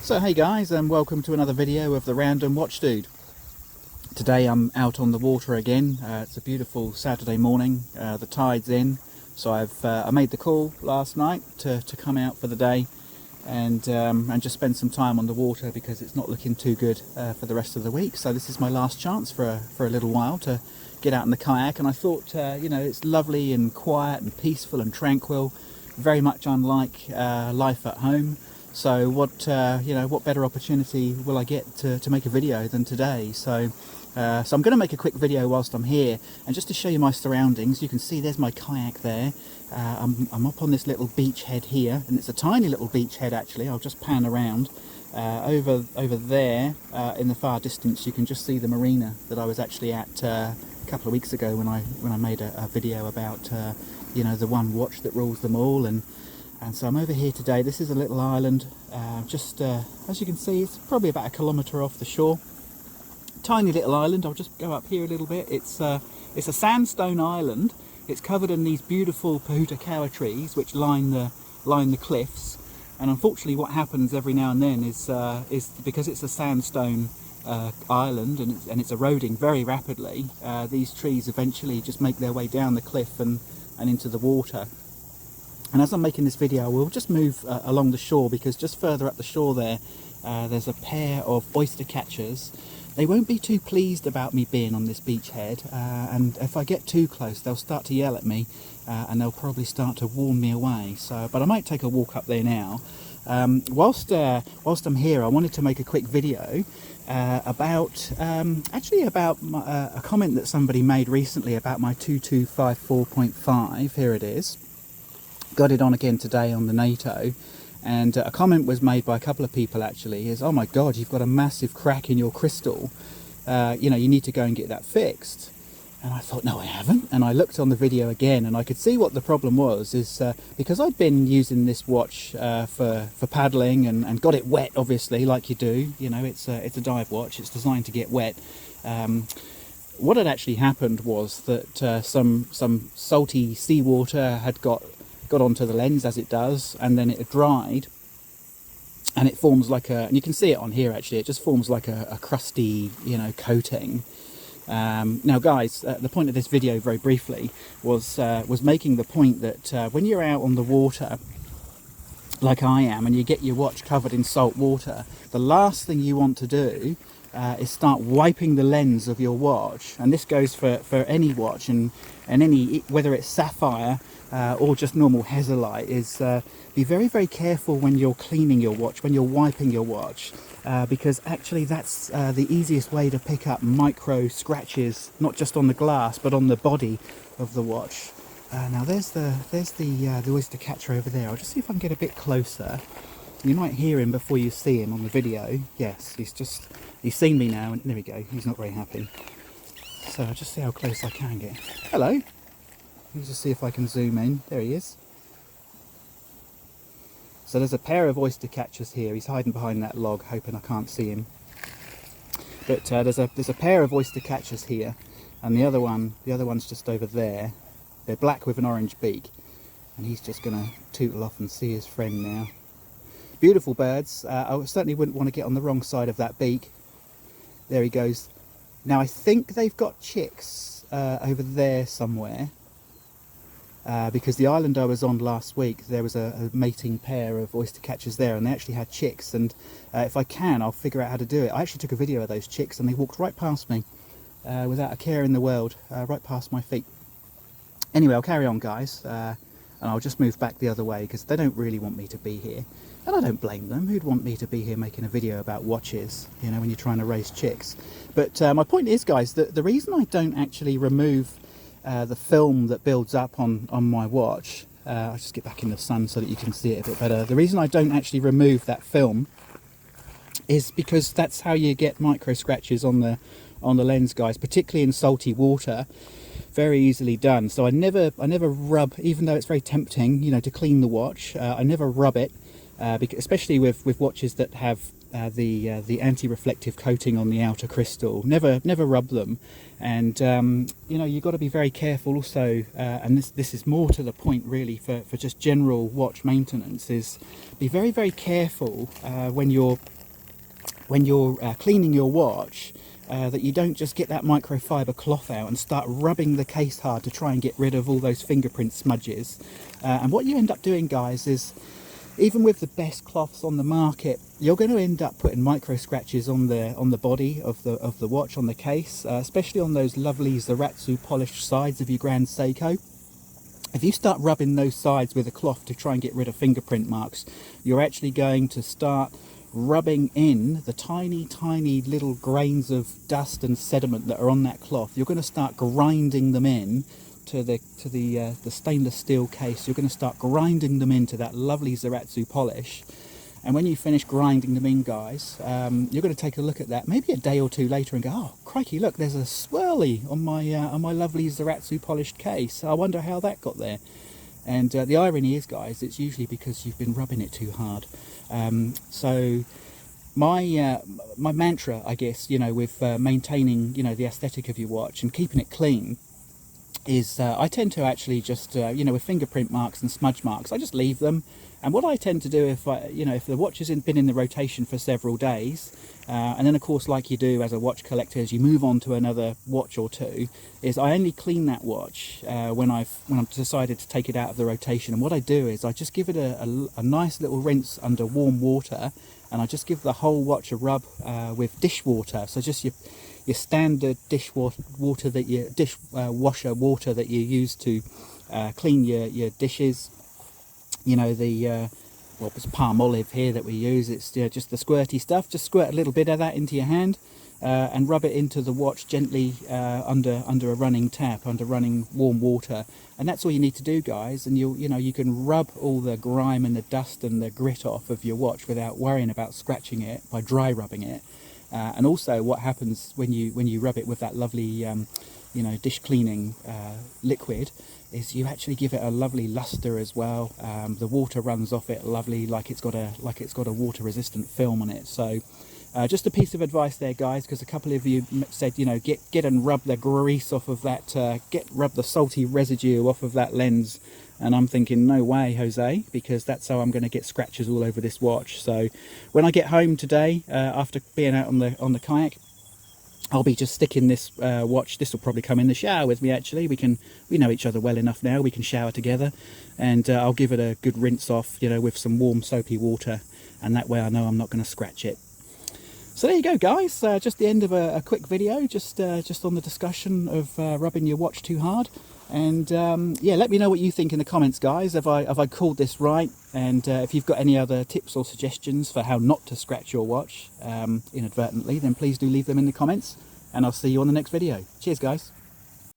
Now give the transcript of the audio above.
So hey guys, and welcome to another video of the Random Watch Dude. Today I'm out on the water again. It's a beautiful Saturday morning. The tide's in, so I made the call last night to come out for the day and just spend some time on the water because it's not looking too good for the rest of the week. So this is my last chance for a little while to get out in the kayak, and I thought you know, it's lovely and quiet and peaceful and tranquil, very much unlike life at home. So what you know, what better opportunity will I get to make a video than today? So I'm going to make a quick video whilst I'm here, and just to show you my surroundings. You can see there's my kayak there. I'm up on this little beach head here, and it's a tiny little beach head actually. I'll just pan around. Over there in the far distance, you can just see the marina that I was actually at a couple of weeks ago when I made a video about you know, the one watch that rules them all. And so I'm over here today. This is a little island, just as you can see, it's probably about 1 kilometre off the shore. Tiny little island. I'll just go up here a little bit. It's a sandstone island. It's covered in these beautiful pohutukawa trees which line the cliffs. And unfortunately, what happens every now and then is because it's a sandstone island and it's eroding very rapidly. These trees eventually just make their way down the cliff and into the water. And as I'm making this video, we'll just move along the shore, because just further up the shore there's a pair of oyster catchers. They won't be too pleased about me being on this beachhead, and if I get too close, they'll start to yell at me, and they'll probably start to warn me away. So, but I might take a walk up there now. Whilst I'm here, I wanted to make a quick video about a comment that somebody made recently about my 2254.5. Here it is. Got it on again today on the NATO, and a comment was made by a couple of people actually, is, oh my god, you've got a massive crack in your crystal, you know, you need to go and get that fixed. And I thought, no I haven't, and I looked on the video again and I could see what the problem was. Is because I'd been using this watch for paddling and got it wet, obviously, like you do, you know, it's a dive watch, it's designed to get wet. What had actually happened was that some salty seawater had got onto the lens, as it does, and then it had dried, and it forms like and you can see it on here actually, it just forms like a crusty, you know, coating. Now guys, the point of this video very briefly was making the point that when you're out on the water like I am and you get your watch covered in salt water, the last thing you want to do is start wiping the lens of your watch. And this goes for any watch, and any, whether it's sapphire or just normal hezolite, is be very, very careful when you're cleaning your watch, when you're wiping your watch, because actually that's the easiest way to pick up micro scratches, not just on the glass but on the body of the watch. Now there's the oyster catcher over there. I'll just see if I can get a bit closer. You might hear him before you see him on the video. Yes, he's seen me now, and there we go, he's not very happy. So I'll just see how close I can get. Hello. Let me just see if I can zoom in. There he is. So there's a pair of oyster catchers here. He's hiding behind that log, hoping I can't see him. But there's a pair of oyster catchers here, and the other one's just over there. They're black with an orange beak, and he's just gonna tootle off and see his friend now. Beautiful birds. I certainly wouldn't want to get on the wrong side of that beak. There he goes. Now I think they've got chicks over there somewhere, because the island I was on last week, there was a mating pair of oyster catchers there, and they actually had chicks. And if I can, I'll figure out how to do it. I actually took a video of those chicks, and they walked right past me without a care in the world, right past my feet. Anyway, I'll carry on, guys, and I'll just move back the other way because they don't really want me to be here. And I don't blame them. Who'd want me to be here making a video about watches, you know, when you're trying to raise chicks? But my point is, guys, that the reason I don't actually remove the film that builds up on my watch, I'll just get back in the sun so that you can see it a bit better. The reason I don't actually remove that film is because that's how you get micro scratches on the lens, guys, particularly in salty water. Very easily done. So I never rub, even though it's very tempting, you know, to clean the watch. I never rub it. Because, especially with watches that have the anti-reflective coating on the outer crystal, never rub them. And you know, you've got to be very careful also, and this is more to the point really for just general watch maintenance, is be very, very careful when you're when you're cleaning your watch, that you don't just get that microfiber cloth out and start rubbing the case hard to try and get rid of all those fingerprint smudges. And what you end up doing, guys, is even with the best cloths on the market, you're going to end up putting micro scratches on the body of the watch, on the case, especially on those lovely Zaratsu polished sides of your Grand Seiko. If you start rubbing those sides with a cloth to try and get rid of fingerprint marks, you're actually going to start rubbing in the tiny little grains of dust and sediment that are on that cloth. You're going to start grinding them in to the stainless steel case. You're going to start grinding them into that lovely Zaratsu polish. And when you finish grinding them in, guys, you're going to take a look at that maybe a day or two later and go, oh crikey, look, there's a swirly on my lovely Zaratsu polished case. I wonder how that got there. And the irony is, guys, it's usually because you've been rubbing it too hard. So my mantra, I guess, you know, with maintaining, you know, the aesthetic of your watch and keeping it clean, is I tend to actually just, you know, with fingerprint marks and smudge marks, I just leave them. And what I tend to do, if if the watch has been in the rotation for several days, and then of course, like you do as a watch collector, as you move on to another watch or two, is I only clean that watch when I've decided to take it out of the rotation. And what I do is I just give it a nice little rinse under warm water, and I just give the whole watch a rub with dishwater. So just your standard dishwasher that you use to clean your dishes. You know, well, it's palm olive here that we use. It's just the squirty stuff. Just squirt a little bit of that into your hand and rub it into the watch gently under a running tap, under running warm water. And that's all you need to do, guys. And you can rub all the grime and the dust and the grit off of your watch without worrying about scratching it by dry rubbing it. And also, what happens when you rub it with that lovely dish cleaning liquid is you actually give it a lovely luster as well. The water runs off it lovely, like it's got a water resistant film on it. So just a piece of advice there, guys, because a couple of you said, you know, get and rub the grease off of that, rub the salty residue off of that lens. And I'm thinking, no way, Jose, because that's how I'm going to get scratches all over this watch. So when I get home today, after being out on the kayak, I'll be just sticking this watch. This will probably come in the shower with me, actually. We know each other well enough now. We can shower together. And I'll give it a good rinse off, you know, with some warm soapy water. And that way I know I'm not going to scratch it. So there you go, guys. Just the end of a quick video, just on the discussion of rubbing your watch too hard. And yeah, let me know what you think in the comments, guys. Have I called this right? And if you've got any other tips or suggestions for how not to scratch your watch inadvertently, then please do leave them in the comments. And I'll see you on the next video. Cheers, guys.